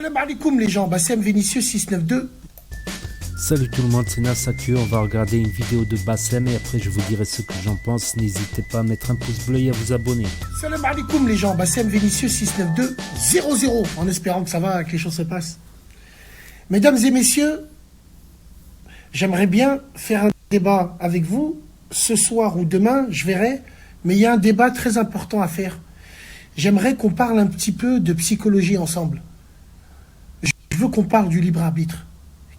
Salam alaikum les gens, Bassem Vénitieux 692. Salut tout le monde, c'est Nassaku. On va regarder une vidéo de Bassem et après je vous dirai ce que j'en pense. N'hésitez pas à mettre un pouce bleu et à vous abonner. Salam alaikum les gens, Bassem Vénitieux 692 en espérant que ça va, que les choses se passent. Mesdames et messieurs, j'aimerais bien faire un débat avec vous ce soir ou demain, je verrai, mais il y a un débat très important à faire. J'aimerais qu'on parle un petit peu de psychologie ensemble. Je veux qu'on parle du libre arbitre.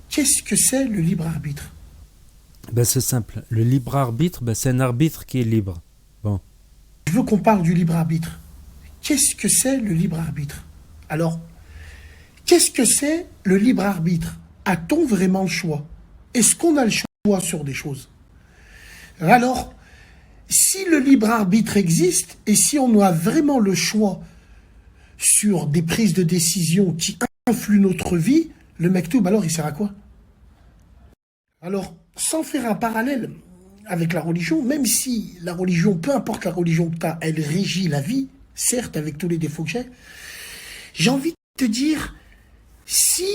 Qu'est-ce que c'est le libre arbitre? C'est simple. Le libre arbitre, c'est un arbitre qui est libre. Bon. Je veux qu'on parle du libre arbitre. Qu'est-ce que c'est le libre arbitre? Alors, qu'est-ce que c'est le libre arbitre? A-t-on vraiment le choix? Est-ce qu'on a le choix sur des choses? Alors, si le libre arbitre existe et si on a vraiment le choix sur des prises de décision qui influent notre vie, le mektoub, alors il sert à quoi? Alors, sans faire un parallèle avec la religion, même si la religion, peu importe la religion que tu as, elle régit la vie, certes avec tous les défauts que j'ai envie de te dire, si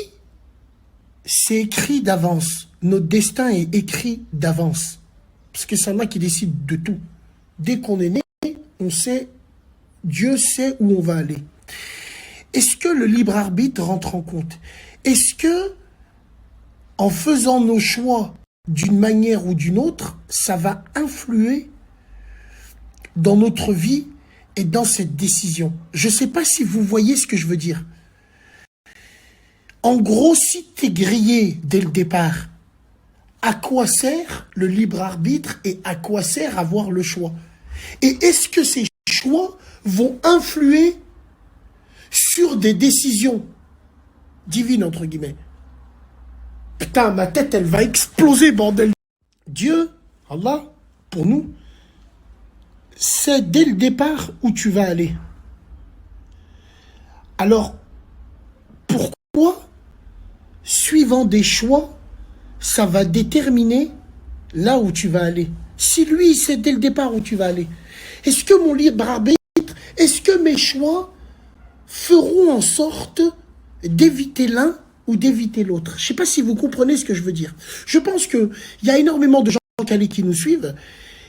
c'est écrit d'avance, notre destin est écrit d'avance, parce que c'est moi qui décide de tout. Dès qu'on est né, on sait, Dieu sait où on va aller. Est-ce que le libre arbitre rentre en compte? Est-ce que, en faisant nos choix d'une manière ou d'une autre, ça va influer dans notre vie et dans cette décision? Je ne sais pas si vous voyez ce que je veux dire. En gros, si tu es grillé dès le départ, à quoi sert le libre arbitre et à quoi sert avoir le choix? Et est-ce que ces choix vont influer sur des décisions divines, entre guillemets? Putain, ma tête, elle va exploser, bordel. Dieu, Allah, pour nous, c'est dès le départ où tu vas aller. Alors, pourquoi, suivant des choix, ça va déterminer là où tu vas aller? Si lui, c'est dès le départ où tu vas aller, est-ce que mon libre arbitre, est-ce que mes choix feront en sorte d'éviter l'un ou d'éviter l'autre? Je ne sais pas si vous comprenez ce que je veux dire. Je pense qu'il y a énormément de gens qui nous suivent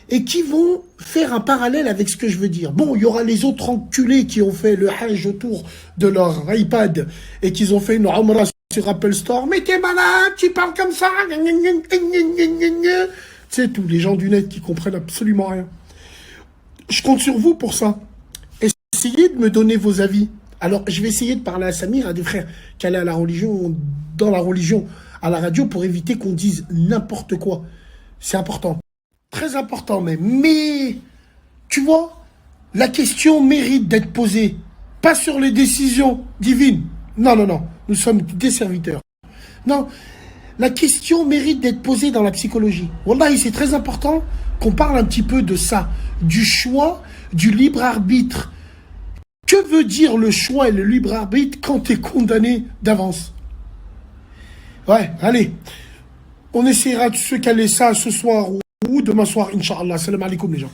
et qui vont faire un parallèle avec ce que je veux dire. Bon, il y aura les autres enculés qui ont fait le hajj autour de leur iPad et qui ont fait une umrah sur Apple Store. Mais t'es malade, tu parles comme ça. C'est tous les gens du net qui comprennent absolument rien. Je compte sur vous pour ça. Essayez de me donner vos avis. Alors, je vais essayer de parler à Samir, à des frères qui allaient à la religion, dans la religion, à la radio, pour éviter qu'on dise n'importe quoi. C'est important. Très important même. Mais, tu vois, la question mérite d'être posée. Pas sur les décisions divines. Non, non, non. Nous sommes des serviteurs. Non. La question mérite d'être posée dans la psychologie. Wallahi, c'est très important qu'on parle un petit peu de ça. Du choix, du libre arbitre. Que veut dire le choix et le libre arbitre quand tu es condamné d'avance? Ouais, allez. On essaiera de se caler ça ce soir ou demain soir, Inch'Allah. Salam alaikum les gens.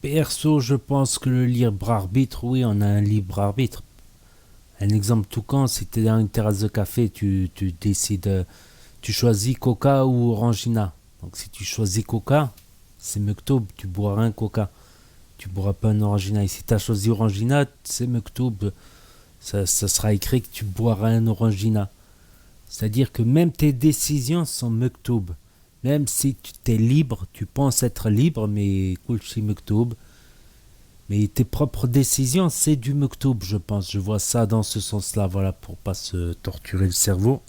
Perso, je pense que le libre arbitre, oui, on a un libre arbitre. Un exemple tout con, si tu es dans une terrasse de café, tu décides, tu choisis Coca ou Orangina. Donc si tu choisis Coca, c'est Mektoub, tu boiras un Coca. Tu boiras pas un Orangina. Et si tu as choisi Orangina, c'est Mektoub. Ça sera écrit que tu boiras un Orangina. C'est-à-dire que même tes décisions sont Mektoub. Même si tu es libre, tu penses être libre, mais Kulchi Mektoub. Mais tes propres décisions, c'est du Mektoub, je pense. Je vois ça dans ce sens-là, voilà, pour pas se torturer le cerveau.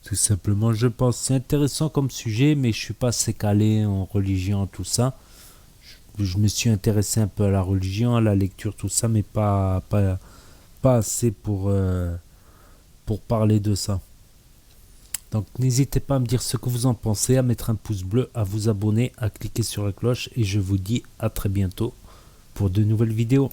Tout simplement, je pense. C'est intéressant comme sujet, mais je suis pas assez calé en religion, tout ça. Je me suis intéressé un peu à la religion, à la lecture, tout ça, mais pas assez pour parler de ça. Donc n'hésitez pas à me dire ce que vous en pensez, à mettre un pouce bleu, à vous abonner, à cliquer sur la cloche, et je vous dis à très bientôt pour de nouvelles vidéos.